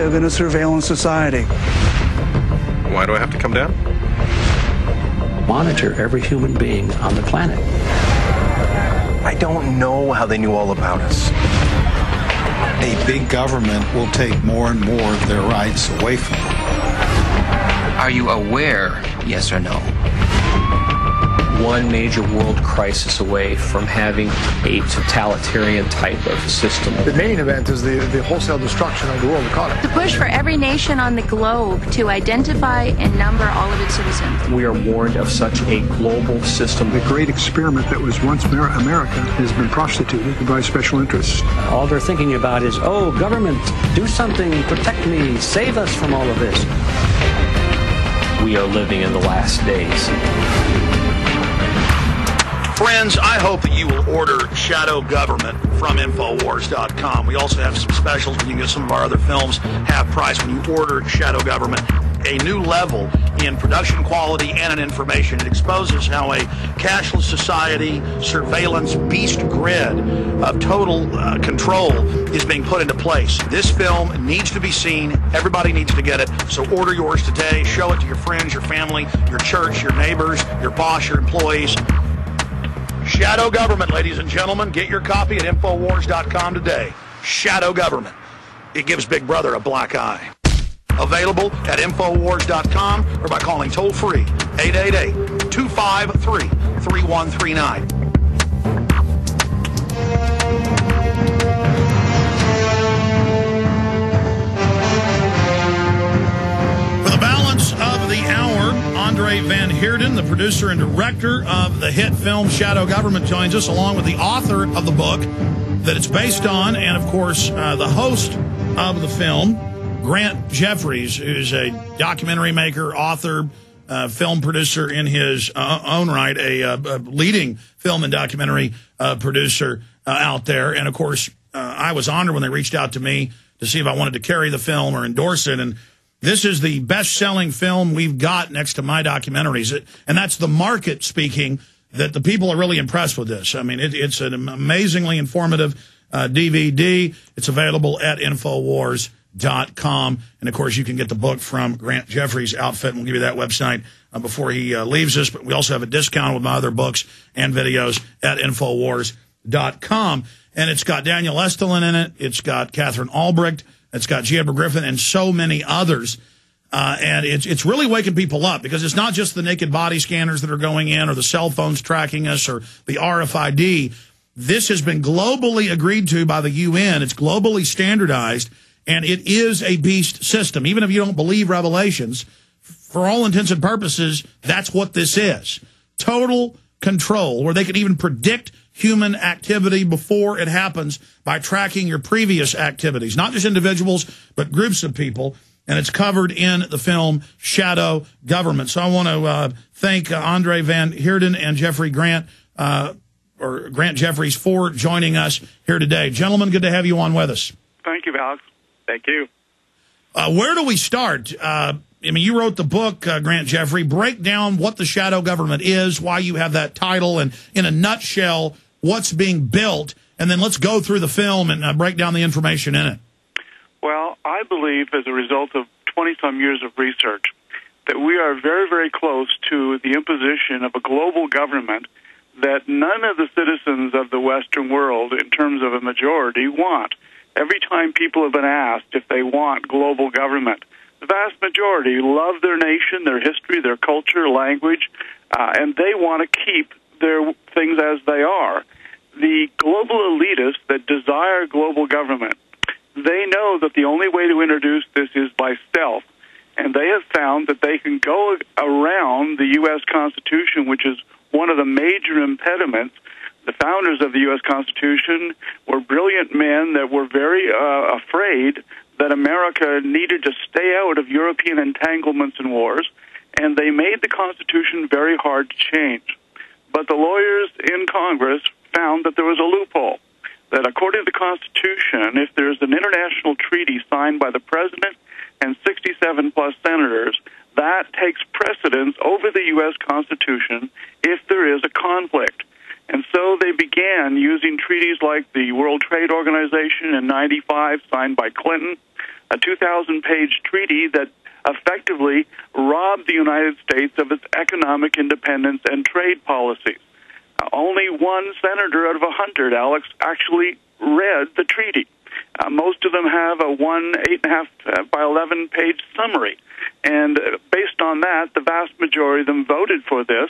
live in a surveillance society. Why do I have to come down? Monitor every human being on the planet. I don't know how they knew all about us. A big government will take more and more of their rights away from them. Are you aware, yes or no? One major world crisis away from having a totalitarian type of system. The main event is the wholesale destruction of the world economy. The push for every nation on the globe to identify and number all of its citizens. We are warned of such a global system. The great experiment that was once America has been prostituted by special interests. All they're thinking about is, oh, government, do something, protect me, save us from all of this. We are living in the last days. Friends, I hope that you will order Shadow Government from Infowars.com. We also have some specials where you can get some of our other films half price when you order Shadow Government. A new level in production quality and in information. It exposes how a cashless society, surveillance beast grid of total control is being put into place. This film needs to be seen. Everybody needs to get it. So order yours today. Show it to your friends, your family, your church, your neighbors, your boss, your employees. Shadow Government, ladies and gentlemen. Get your copy at Infowars.com today. Shadow Government. It gives Big Brother a black eye. Available at Infowars.com or by calling toll-free 888-253-3139. For the balance of the hour, André van Heerden, the producer and director of the hit film Shadow Government, joins us, along with the author of the book that it's based on, and, of course, the host of the film, Grant Jeffries, who's a documentary maker, author, film producer in his own right, a leading film and documentary producer out there. And, of course, I was honored when they reached out to me to see if I wanted to carry the film or endorse it. And this is the best-selling film we've got next to my documentaries. And that's the market speaking, that the people are really impressed with this. I mean, it's an amazingly informative DVD. It's available at Infowars.com. And, of course, you can get the book from Grant Jeffries' outfit, and we'll give you that website before he leaves us. But we also have a discount with my other books and videos at Infowars.com. And it's got Daniel Estulin in it. It's got Catherine Albrecht. It's got G. Edward Griffin and so many others. And it's really waking people up, because it's not just the naked body scanners that are going in or the cell phones tracking us or the RFID. This has been globally agreed to by the UN. It's globally standardized. And it is a beast system. Even if you don't believe Revelations, for all intents and purposes, that's what this is. Total control, where they can even predict human activity before it happens by tracking your previous activities. Not just individuals, but groups of people. And it's covered in the film Shadow Government. So I want to thank André van Heerden and Jeffrey Grant, or Grant Jeffries, for joining us here today. Gentlemen, good to have you on with us. Thank you, Alex. Thank you. Where do we start? I mean, you wrote the book, Grant Jeffrey. Break down what the Shadow Government is, why you have that title, and in a nutshell, what's being built. And then let's go through the film and break down the information in it. Well, I believe, as a result of 20-some years of research, that we are very, very close to the imposition of a global government that none of the citizens of the Western world, in terms of a majority, want. Every time people have been asked if they want global government, the vast majority love their nation, their history, their culture, language, and they want to keep their things as they are. The global elitists that desire global government, they know that the only way to introduce this is by stealth, and they have found that they can go around the U.S. Constitution, which is one of the major impediments. The founders of the U.S. Constitution were brilliant men that were very afraid that America needed to stay out of European entanglements and wars, and they made the Constitution very hard to change. But the lawyers in Congress found that there was a loophole, that according to the Constitution, if there's an international treaty signed by the President and 67-plus senators, that takes precedence over the U.S. Constitution if there is a conflict. And so they began using treaties like the World Trade Organization in '95, signed by Clinton, a 2,000-page treaty that effectively robbed the United States of its economic independence and trade policies. Only one senator out of 100, Alex, actually read the treaty. Most of them have a 8.5 by 11-page summary. And based on that, the vast majority of them voted for this,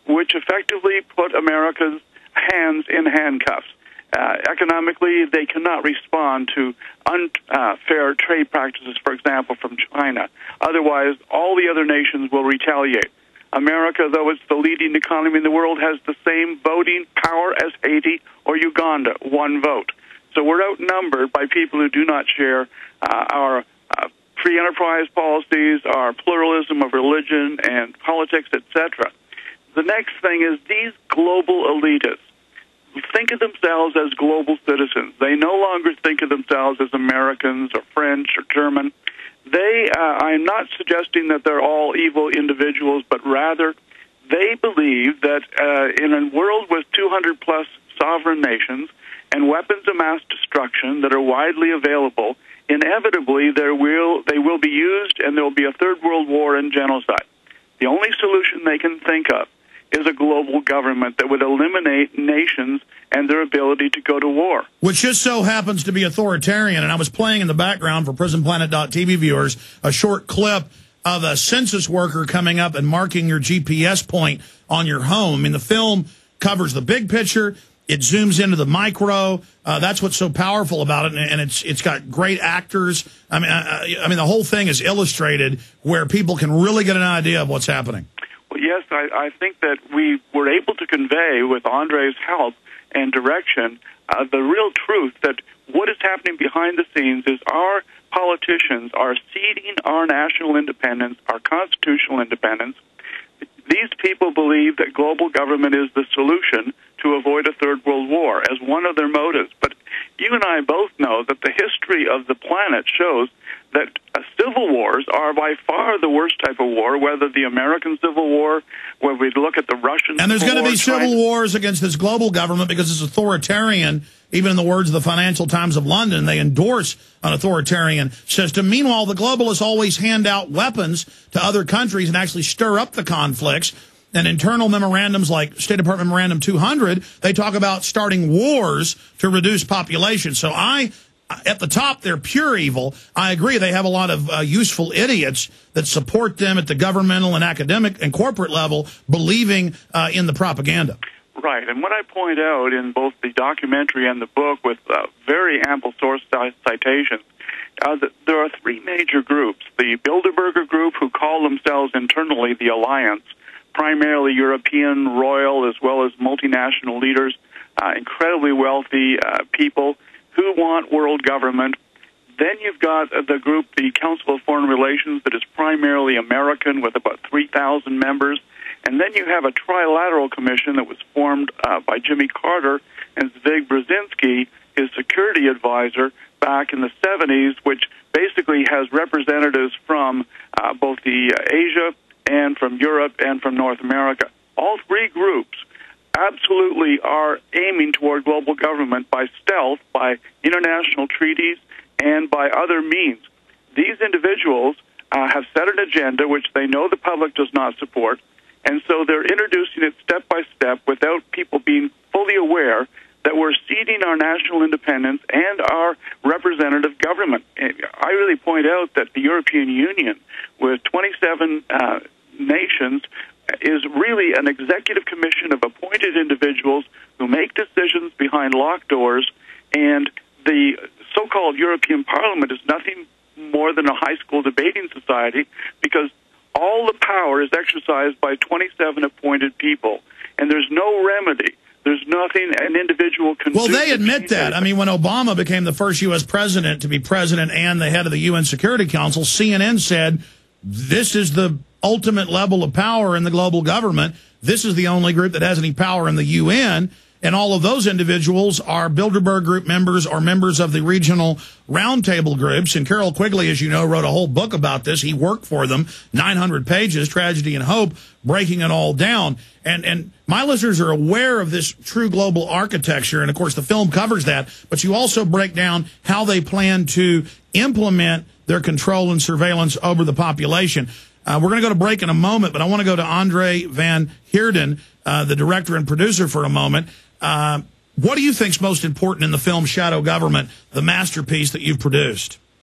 which effectively put America's hands in handcuffs. Economically, they cannot respond to unfair trade practices, for example, from China. Otherwise, all the other nations will retaliate. America, though it's the leading economy in the world, has the same voting power as Haiti or Uganda, one vote. So we're outnumbered by people who do not share our free enterprise policies, our pluralism of religion and politics, etc. The next thing is these global elitists think of themselves as global citizens. They no longer think of themselves as Americans or French or German. I'm not suggesting that they're all evil individuals, but rather they believe that in a world with 200-plus sovereign nations and weapons of mass destruction that are widely available, inevitably they will be used and there will be a third world war and genocide. The only solution they can think of is a global government that would eliminate nations and their ability to go to war. Which just so happens to be authoritarian. And I was playing in the background for PrisonPlanet.tv viewers a short clip of a census worker coming up and marking your GPS point on your home. I mean, the film covers the big picture. It zooms into the micro. That's what's so powerful about it, and it's got great actors. I mean, the whole thing is illustrated where people can really get an idea of what's happening. Well, yes, I think that we were able to convey, with Andre's help and direction, the real truth that what is happening behind the scenes is our politicians are ceding our national independence, our constitutional independence. These people believe that global government is the solution to avoid a third world war as one of their motives. But you and I both know that the history of the planet shows that civil wars are by far the worst type of war, whether the American Civil War, where we look at the Russian And there's going to be civil wars against this global government because it's authoritarian. Even in the words of the Financial Times of London, they endorse an authoritarian system. Meanwhile, the globalists always hand out weapons to other countries and actually stir up the conflicts. And internal memorandums like State Department Memorandum 200, they talk about starting wars to reduce population. So at the top, they're pure evil. I agree they have a lot of useful idiots that support them at the governmental and academic and corporate level, believing in the propaganda. Right, and what I point out in both the documentary and the book with very ample source citations, that there are three major groups. The Bilderberger group, who call themselves internally the Alliance, primarily European, royal, as well as multinational leaders, incredibly wealthy people who want world government. Then you've got the group, the Council of Foreign Relations, that is primarily American with about 3,000 members. And then you have a trilateral commission that was formed by Jimmy Carter and Zbig Brzezinski, his security advisor, back in the 70s, which basically has representatives from both the Asia and from Europe and from North America. All three groups absolutely are aiming toward global government by stealth, by international treaties, and by other means. These individuals have set an agenda which they know the public does not support, and so they're introducing it step by step without people being fully aware that we're ceding our national independence and our representative government. I really point out that the European Union, with 27 nations, is really an executive commission of appointed individuals who make decisions behind locked doors, and the so-called European Parliament is nothing more than a high school debating society, because all the power is exercised by 27 appointed people, and there's no remedy. There's nothing an individual can do. Well, they admit that. I mean, when Obama became the first U.S. president to be president and the head of the UN Security Council, CNN said, this is the ultimate level of power in the global government. This is the only group that has any power in the UN. And all of those individuals are Bilderberg Group members or members of the regional roundtable groups. And Carroll Quigley, as you know, wrote a whole book about this. He worked for them, 900 pages, Tragedy and Hope, breaking it all down. And my listeners are aware of this true global architecture. And, of course, the film covers that. But you also break down how they plan to implement their control and surveillance over the population. We're going to go to break in a moment, but I want to go to André van Heerden, the director and producer, for a moment. What do you think is most important in the film Shadow Government, the masterpiece that you've produced?